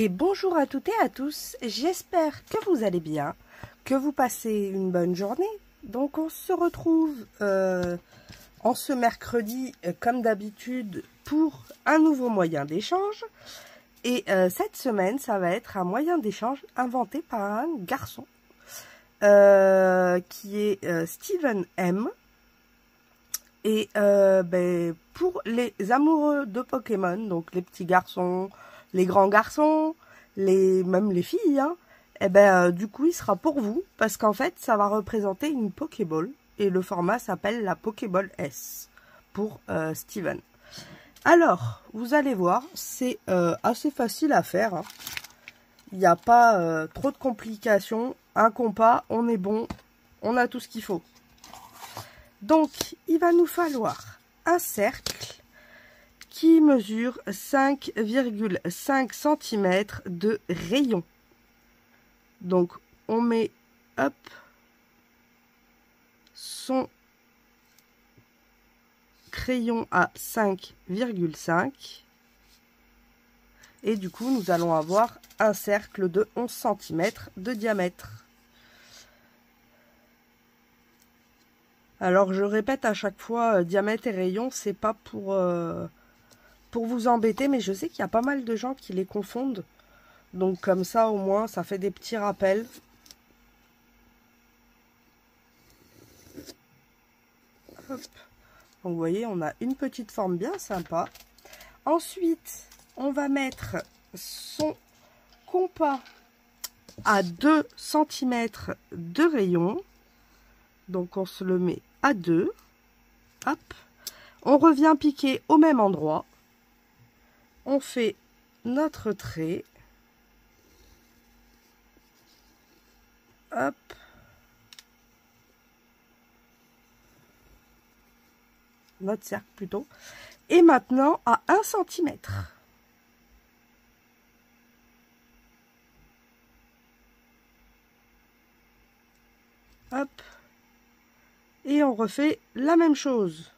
Et bonjour à toutes et à tous, j'espère que vous allez bien, que vous passez une bonne journée. Donc on se retrouve en ce mercredi comme d'habitude pour un nouveau moyen d'échange. Et cette semaine ça va être un moyen d'échange inventé par un garçon qui est Steven M. Et pour les amoureux de Pokémon, donc les petits garçons, les grands garçons, même les filles, hein, du coup il sera pour vous, parce qu'en fait ça va représenter une Pokéball, et le format s'appelle la Pokéball S, pour Steven. Alors, vous allez voir, c'est assez facile à faire, hein. Il n'y a pas trop de complications, un compas, on est bon, on a tout ce qu'il faut. Donc, il va nous falloir un cercle qui mesure 5,5 cm de rayon. Donc, on met, hop, son crayon à 5,5. Et du coup, nous allons avoir un cercle de 11 cm de diamètre. Alors, je répète à chaque fois, diamètre et rayon, c'est pas pour vous embêter, mais je sais qu'il y a pas mal de gens qui les confondent. Donc, comme ça, au moins, ça fait des petits rappels. Hop. Donc, vous voyez, on a une petite forme bien sympa. Ensuite, on va mettre son compas à 2 cm de rayon. Donc, on se le met à 2. Hop. On revient piquer au même endroit. On fait notre trait. Hop. Notre cercle plutôt. Et maintenant à 1 cm. Hop. Et on refait la même chose.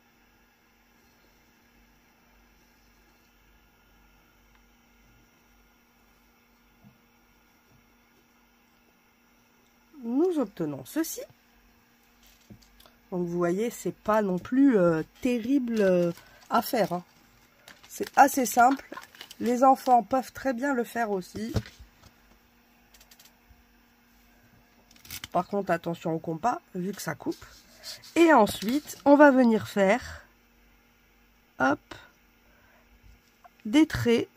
Nous obtenons ceci. Donc vous voyez, c'est pas non plus terrible à faire, hein. C'est assez simple. Les enfants peuvent très bien le faire aussi. Par contre, attention au compas, vu que ça coupe. Et ensuite, on va venir faire, hop, des traits.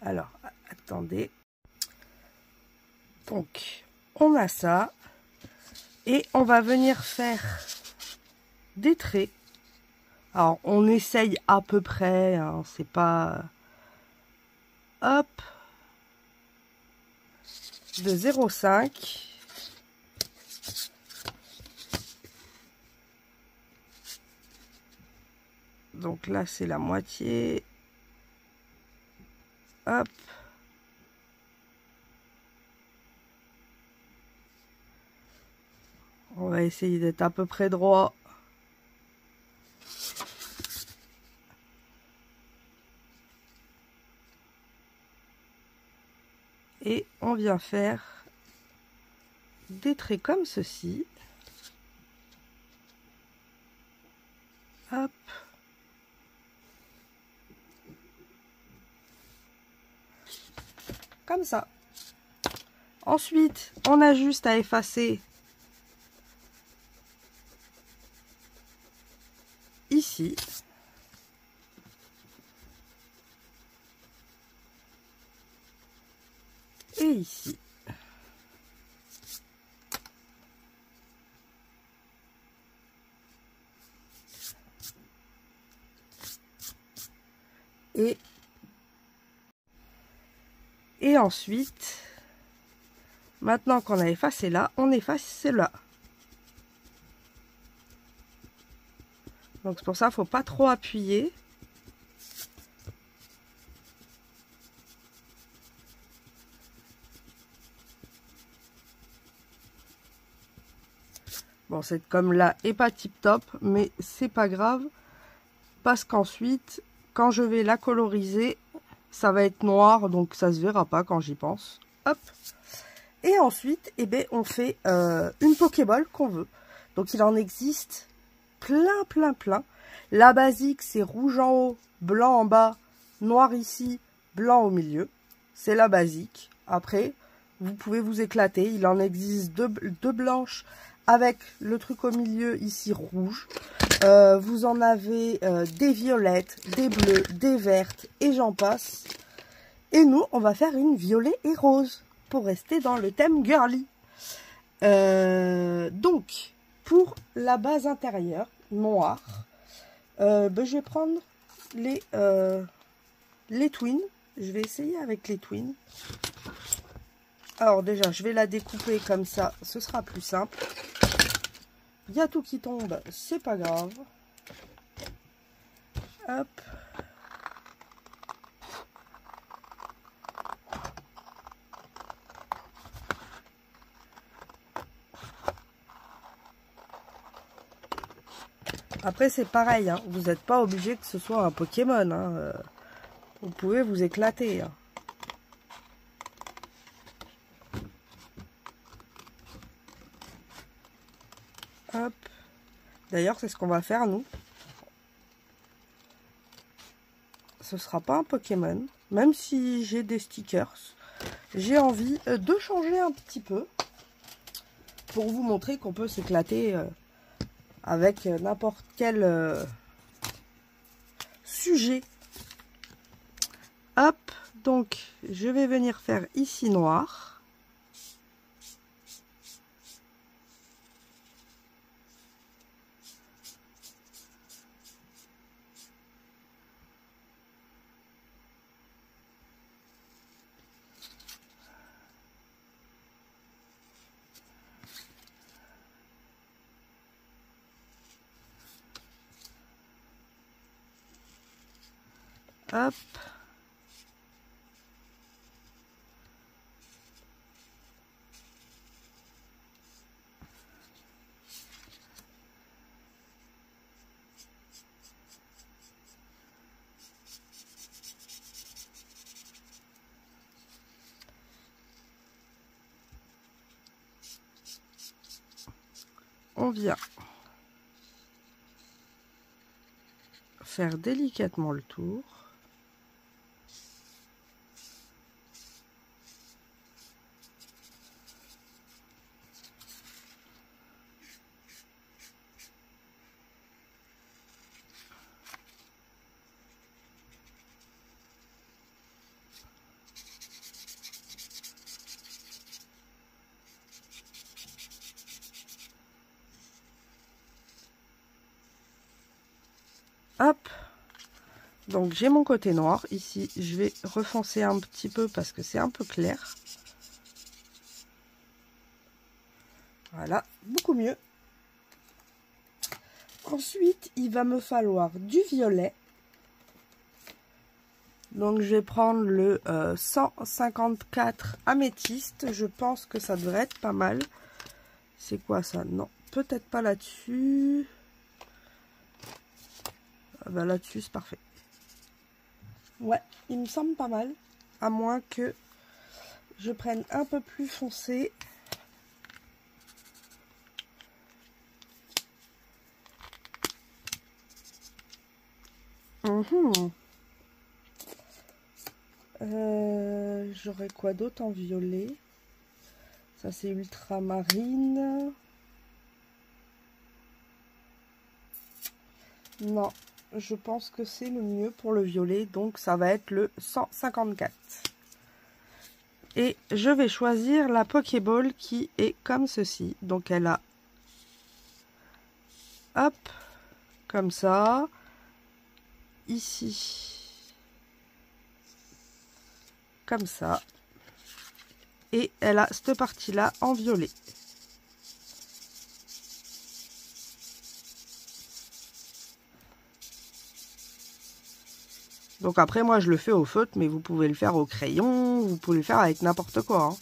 Alors, attendez. Donc, on a ça. Et on va venir faire des traits. Alors, on essaye à peu près, hein, c'est pas... Hop. De 0,5. Donc là, c'est la moitié. Hop. On va essayer d'être à peu près droit. Et on vient faire des traits comme ceci. Hop. Comme ça. Ensuite, on a juste à effacer ici. Et ici. Et ensuite, maintenant qu'on a effacé là, on efface cela. Donc c'est pour ça, il ne faut pas trop appuyer. Bon, cette com là est pas tip top, mais c'est pas grave parce qu'ensuite, quand je vais la coloriser, ça va être noir, donc ça se verra pas quand j'y pense. Hop. Et ensuite, eh ben, on fait une Pokéball qu'on veut. Donc il en existe plein. La basique, c'est rouge en haut, blanc en bas, noir ici, blanc au milieu. C'est la basique. Après, vous pouvez vous éclater. Il en existe deux blanches avec le truc au milieu ici rouge. Vous en avez des violettes, des bleues, des vertes et j'en passe. Et nous, on va faire une violet et rose pour rester dans le thème girly. Donc, pour la base intérieure noire, je vais prendre les twins. Je vais essayer avec les twins. Alors déjà, je vais la découper comme ça, ce sera plus simple. Il y a tout qui tombe, c'est pas grave. Hop. Après, c'est pareil, hein. Vous n'êtes pas obligé que ce soit un Pokémon. Hein. Vous pouvez vous éclater. Hein. Hop. D'ailleurs, c'est ce qu'on va faire, nous. Ce sera pas un Pokémon. Même si j'ai des stickers. J'ai envie de changer un petit peu. Pour vous montrer qu'on peut s'éclater avec n'importe quel sujet. Hop. Donc, je vais venir faire ici noir. Hop. On vient faire délicatement le tour. Hop, donc j'ai mon côté noir. Ici, je vais refoncer un petit peu parce que c'est un peu clair. Voilà, beaucoup mieux. Ensuite, il va me falloir du violet. Donc, je vais prendre le 154 améthyste. Je pense que ça devrait être pas mal. C'est quoi ça? Non, peut-être pas là-dessus. Ben là-dessus, c'est parfait. Ouais, il me semble pas mal. À moins que je prenne un peu plus foncé. J'aurais quoi d'autre en violet? Ça, c'est ultramarine. Non, je pense que c'est le mieux pour le violet. Donc, ça va être le 154. Et je vais choisir la Pokéball qui est comme ceci. Donc, elle a... Hop, comme ça. Ici. Comme ça. Et elle a cette partie-là en violet. Donc après, moi, je le fais au feutre, mais vous pouvez le faire au crayon, vous pouvez le faire avec n'importe quoi. Hein.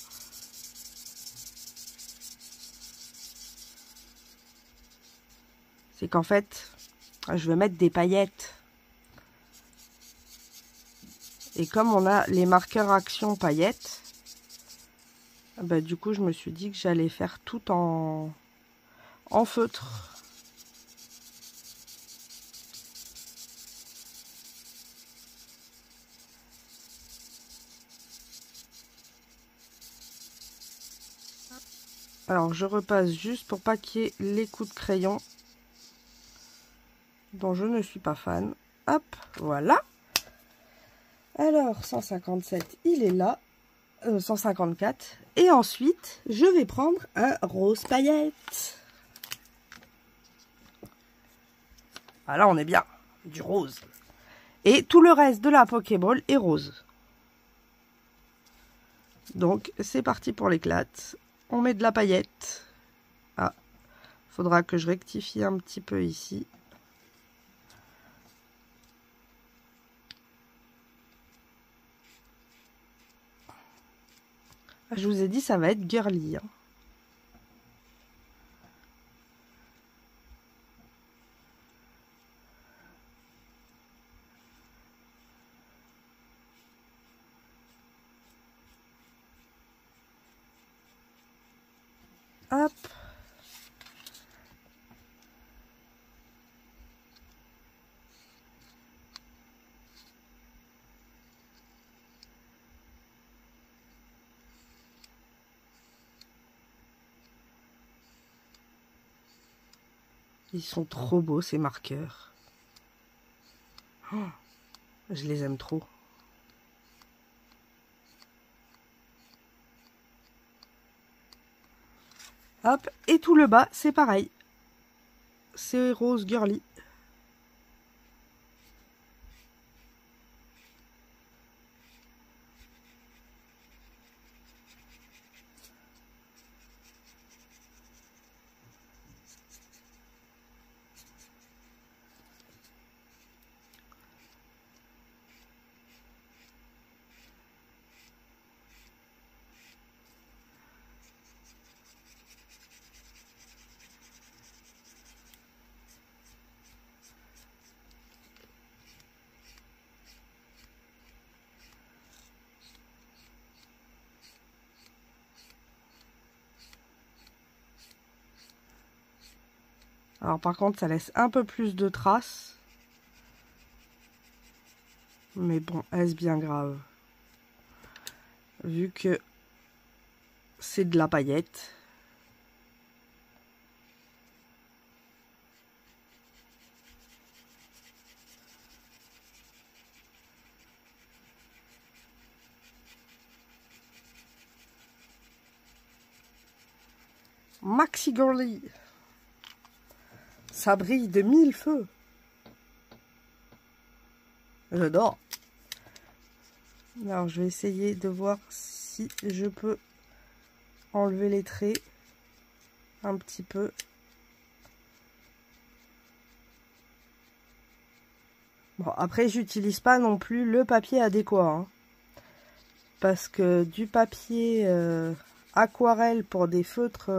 C'est qu'en fait, je vais mettre des paillettes Et comme on a les marqueurs action paillettes, bah, du coup, je me suis dit que j'allais faire tout en feutre. Alors, je repasse juste pour pas qu'il y ait les coups de crayon dont je ne suis pas fan. Hop, voilà. Alors, 157, il est là. 154. Et ensuite, je vais prendre un rose paillette. Ah là, on est bien. Du rose. Et tout le reste de la Pokéball est rose. Donc, c'est parti pour l'éclate. On met de la paillette. Ah, faudra que je rectifie un petit peu ici. Je vous ai dit, ça va être girly. Hein. Hop. Ils sont trop beaux, ces marqueurs. Oh, je les aime trop. Hop, et tout le bas, c'est pareil. C'est rose girly. Alors par contre, ça laisse un peu plus de traces. Mais bon, est-ce bien grave? Vu que c'est de la paillette. Maxi Girly. Ça brille de 1000 feux. J'adore. Alors, je vais essayer de voir si je peux enlever les traits un petit peu. Bon, après, j'utilise pas non plus le papier adéquat. Hein, parce que du papier aquarelle pour des feutres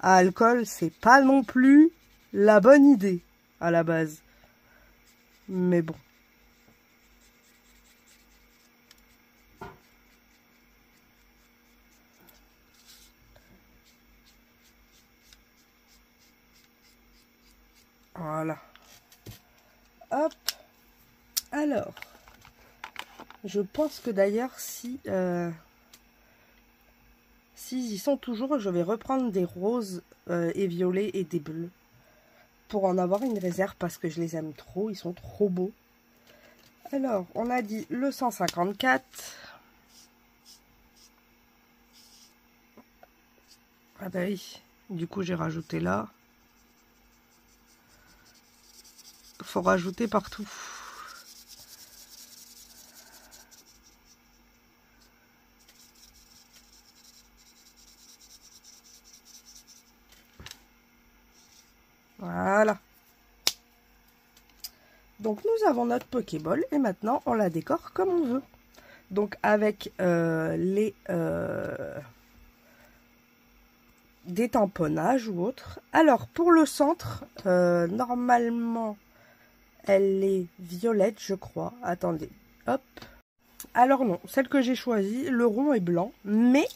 à alcool, c'est pas non plus la bonne idée à la base. Mais bon. Voilà. Hop. Alors. Je pense que d'ailleurs, si... s'ils y sont toujours, je vais reprendre des roses et violets et des bleus. Pour en avoir une réserve parce que je les aime trop. Ils sont trop beaux. Alors, on a dit le 154. Ah bah oui. Du coup, j'ai rajouté là. Faut rajouter partout. Voilà. Donc nous avons notre Pokéball et maintenant on la décore comme on veut. Donc avec des tamponnages ou autres. Alors pour le centre, normalement elle est violette je crois. Attendez, Hop. Alors non, celle que j'ai choisie, le rond est blanc, mais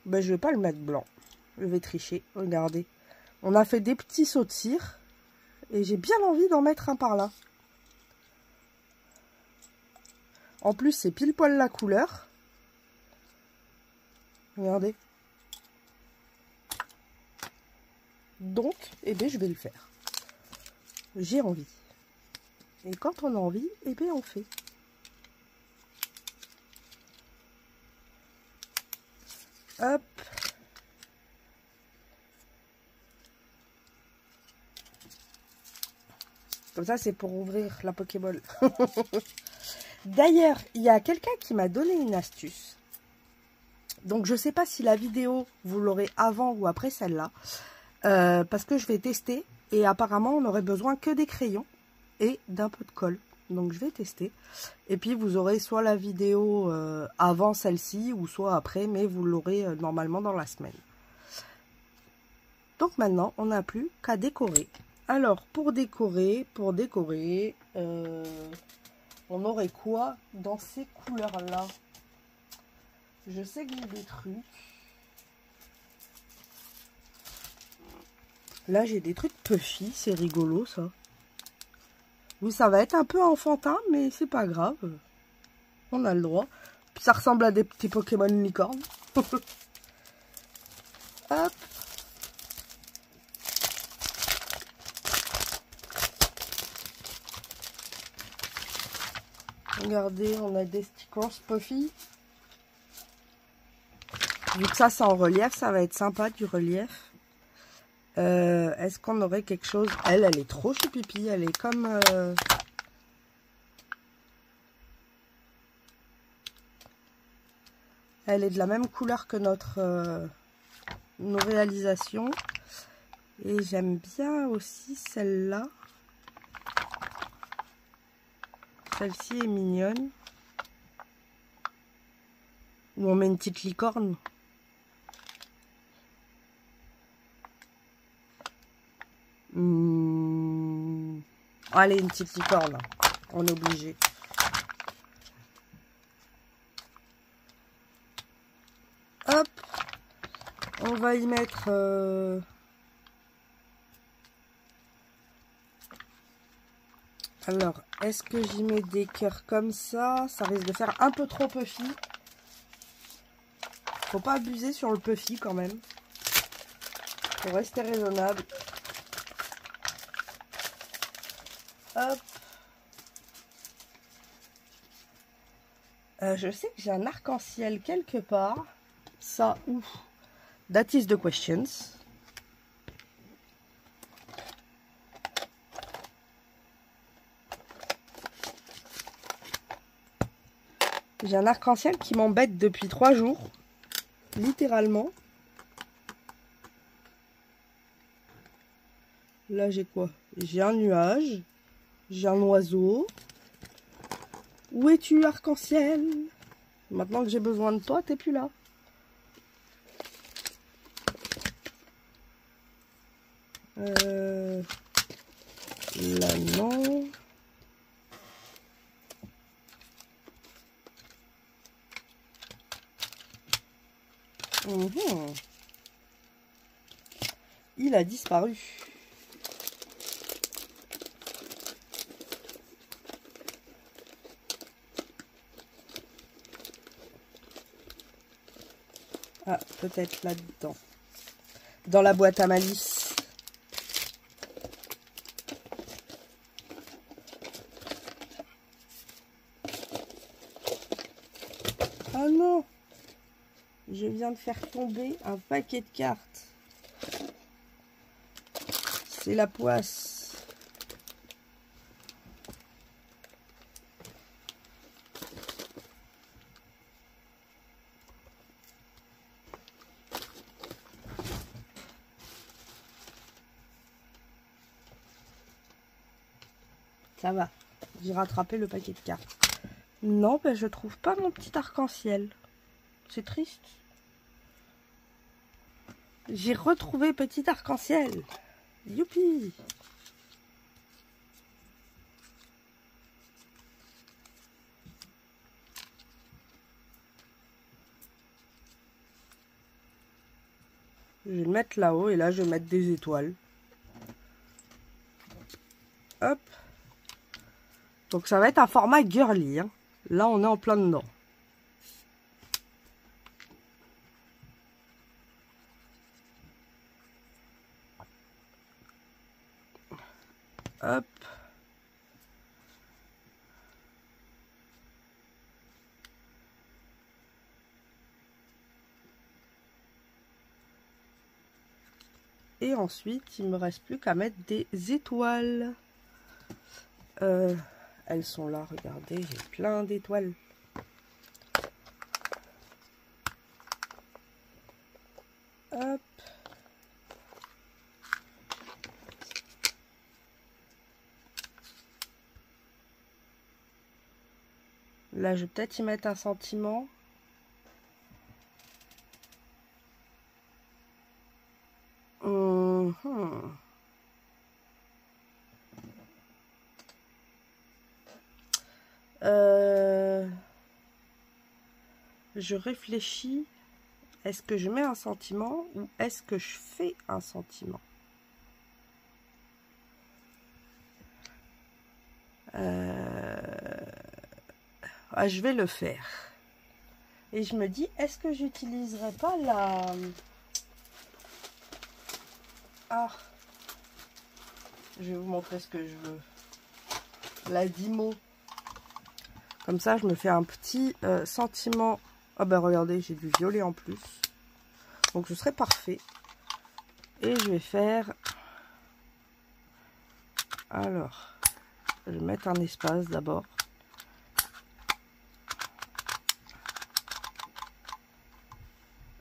ben, je vais pas le mettre blanc. Je vais tricher, regardez. On a fait des petits sauts de cire et j'ai bien envie d'en mettre un par là. En plus, c'est pile poil la couleur. Regardez. Donc, eh bien, je vais le faire. J'ai envie. Et quand on a envie, eh bien, on fait. Hop. Comme ça, c'est pour ouvrir la Pokéball. D'ailleurs, il y a quelqu'un qui m'a donné une astuce. Donc, je ne sais pas si la vidéo, vous l'aurez avant ou après celle-là. Parce que je vais tester. Et apparemment, on n'aurait besoin que des crayons et d'un peu de colle. Donc, je vais tester. Et puis, vous aurez soit la vidéo avant celle-ci ou soit après. Mais vous l'aurez normalement dans la semaine. Donc, maintenant, on n'a plus qu'à décorer. Alors, pour décorer, on aurait quoi dans ces couleurs-là? Je sais que j'ai des trucs. Là, j'ai des trucs puffy, c'est rigolo, ça. Oui, ça va être un peu enfantin, mais c'est pas grave. On a le droit. Puis ça ressemble à des petits Pokémon licorne. Hop. Regardez, on a des stickers puffy. Vu que ça c'est en relief, ça va être sympa du relief. Est-ce qu'on aurait quelque chose? Elle est trop choupipi. Elle est comme... Elle est de la même couleur que nos réalisations. Et j'aime bien aussi celle-là. Celle-ci est mignonne. Où on met une petite licorne. Allez, une petite licorne. On est obligé. Hop. On va y mettre... Alors, est-ce que j'y mets des cœurs comme ça? Ça risque de faire un peu trop puffy. Faut pas abuser sur le puffy quand même. Faut rester raisonnable. Hop. Je sais que j'ai un arc-en-ciel quelque part. Ça, ouf. That is the questions. J'ai un arc-en-ciel qui m'embête depuis 3 jours. Littéralement. Là, j'ai quoi? J'ai un nuage. J'ai un oiseau. Où es-tu, arc-en-ciel? Maintenant que j'ai besoin de toi, t'es plus là. Là, non. Il a disparu. Ah, peut-être là-dedans. Dans la boîte à malice. Ah non! Je viens de faire tomber un paquet de cartes. C'est la poisse. Ça va. J'ai rattrapé le paquet de cartes. Non, ben je trouve pas mon petit arc-en-ciel. C'est triste. J'ai retrouvé petit arc-en-ciel. Youpi! Je vais le mettre là-haut et là je vais mettre des étoiles. Hop. Donc ça va être un format girly. Hein. Là on est en plein dedans. Hop. Et ensuite, il me reste plus qu'à mettre des étoiles. Elles sont là, regardez, j'ai plein d'étoiles. Hop. Là, je vais peut-être y mettre un sentiment. Je réfléchis. Est-ce que je mets un sentiment ou est-ce que je fais un sentiment? Je vais le faire. Et je me dis, est-ce que j'utiliserai pas la... je vais vous montrer ce que je veux. La Dymo. Comme ça, je me fais un petit sentiment. Ah ben regardez, j'ai du violet en plus. Donc ce serait parfait. Et je vais faire... Alors, je vais mettre un espace d'abord.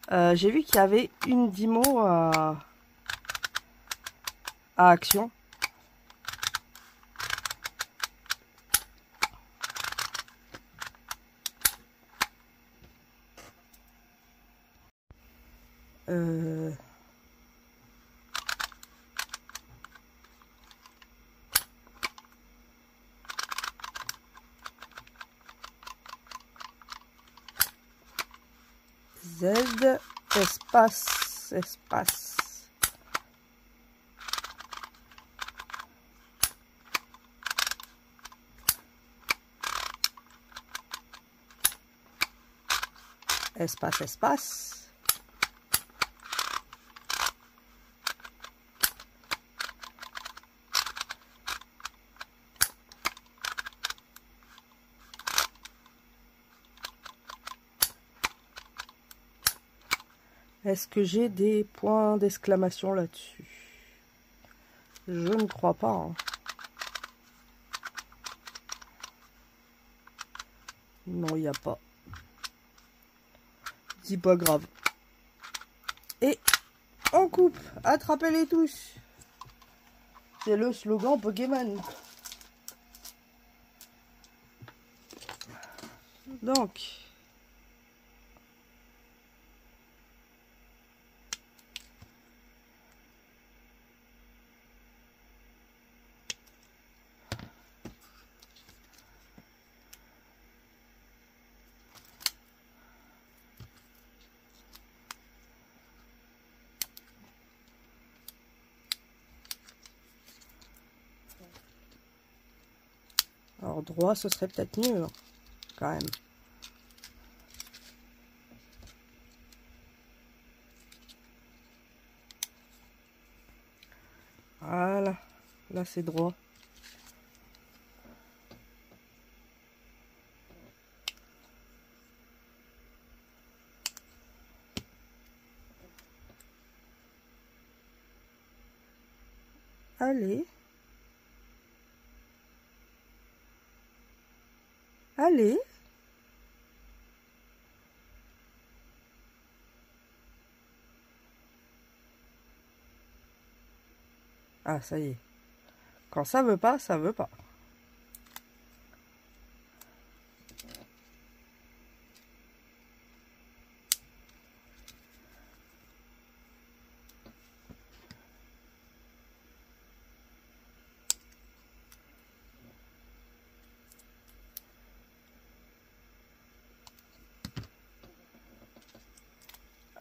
J'ai vu qu'il y avait une Dymo à Action. Z espace espace. Espace espace. Est-ce que j'ai des points d'exclamation là-dessus? Je ne crois pas. Hein. Non, il n'y a pas. C'est pas grave. Et on coupe. Attrapez-les tous. C'est le slogan Pokémon. Donc... Alors droit, ce serait peut-être mieux, hein, quand même. Voilà, là c'est droit. Allez. Allez. Ah, ça y est. Quand ça veut pas, ça veut pas.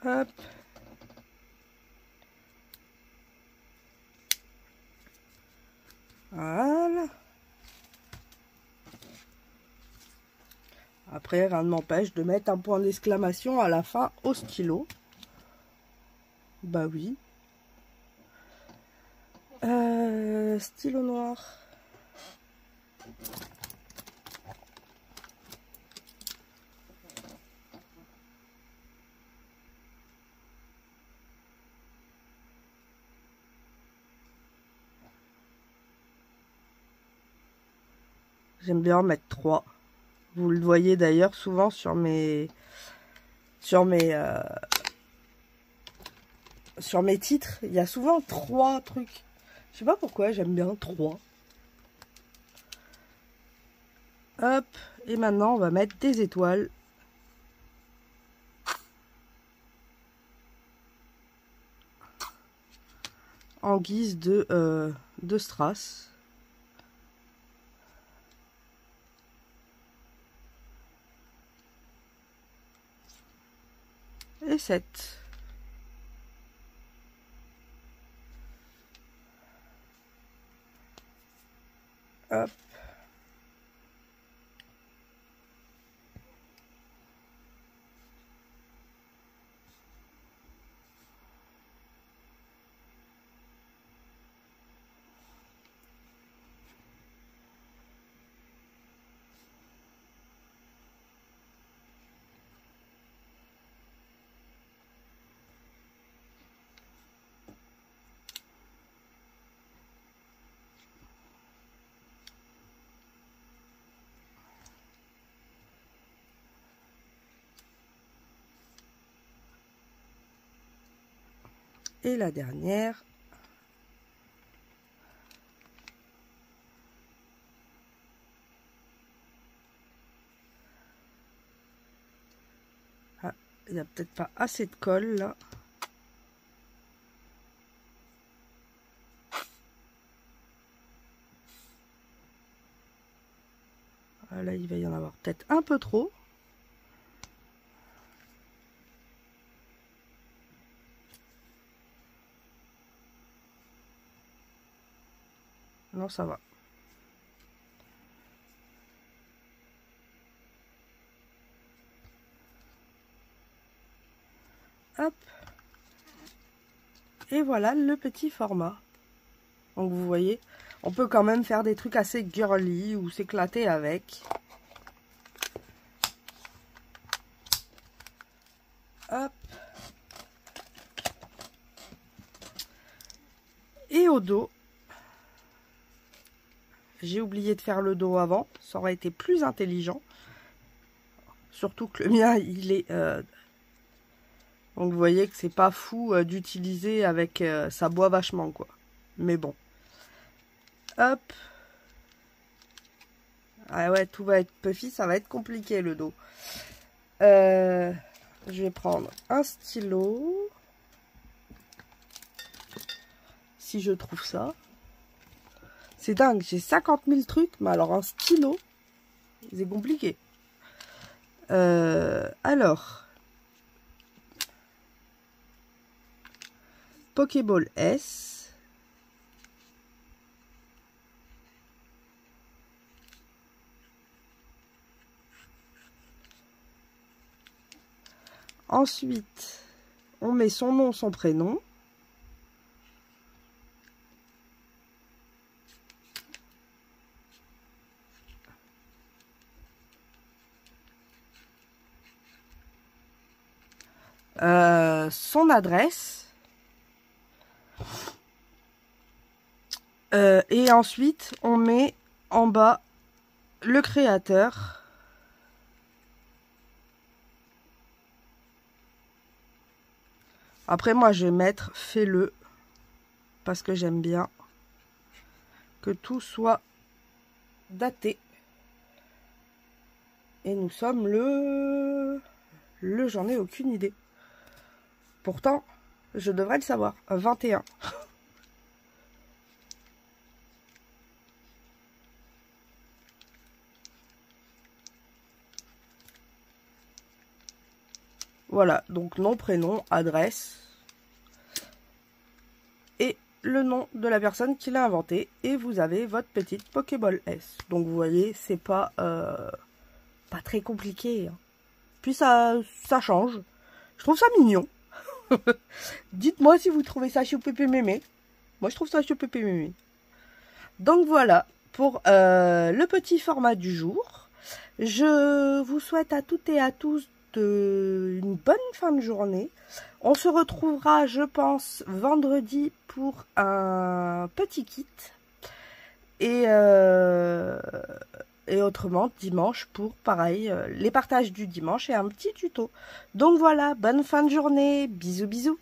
Hop. après, rien ne m'empêche de mettre un point d'exclamation à la fin au stylo. Bah oui. Stylo noir. J'aime bien en mettre 3. Vous le voyez d'ailleurs souvent sur mes titres. Il y a souvent 3 trucs. Je sais pas pourquoi, j'aime bien 3. Hop. Et maintenant, on va mettre des étoiles. En guise de strass. Et 7. Hop. Et la dernière. Ah, il n'y a peut-être pas assez de colle là. Là, il va y en avoir peut-être un peu trop. Non, ça va. Hop. Et voilà le petit format. Donc vous voyez, on peut quand même faire des trucs assez girly ou s'éclater avec. Hop. Et au dos, j'ai oublié de faire le dos avant, ça aurait été plus intelligent. Surtout que le mien, il est... Donc vous voyez que c'est pas fou d'utiliser avec... ça boit vachement quoi. Mais bon. Hop. Ah ouais, tout va être puffy, ça va être compliqué le dos. Je vais prendre un stylo. Si je trouve ça. C'est dingue, j'ai 50 000 trucs, mais alors un stylo, c'est compliqué. Alors, Pokéball S. Ensuite, on met son nom, son prénom. Son adresse. Et ensuite, on met en bas le créateur. Après, moi, je vais mettre fais-le. Parce que j'aime bien que tout soit daté. Et nous sommes le j'en ai aucune idée. Pourtant, je devrais le savoir. 21. Voilà, donc nom, prénom, adresse et le nom de la personne qui l'a inventé. Et vous avez votre petite Pokéball S. Donc vous voyez, c'est pas Pas très compliqué. Hein. Puis ça change. Je trouve ça mignon. Dites-moi si vous trouvez ça choupépé mémé. Moi, je trouve ça choupépé mémé. Donc voilà pour le petit format du jour. Je vous souhaite à toutes et à tous une bonne fin de journée. On se retrouvera, je pense, vendredi pour un petit kit. Et autrement, dimanche pour, pareil, les partages du dimanche et un petit tuto. Donc voilà, bonne fin de journée. Bisous, bisous.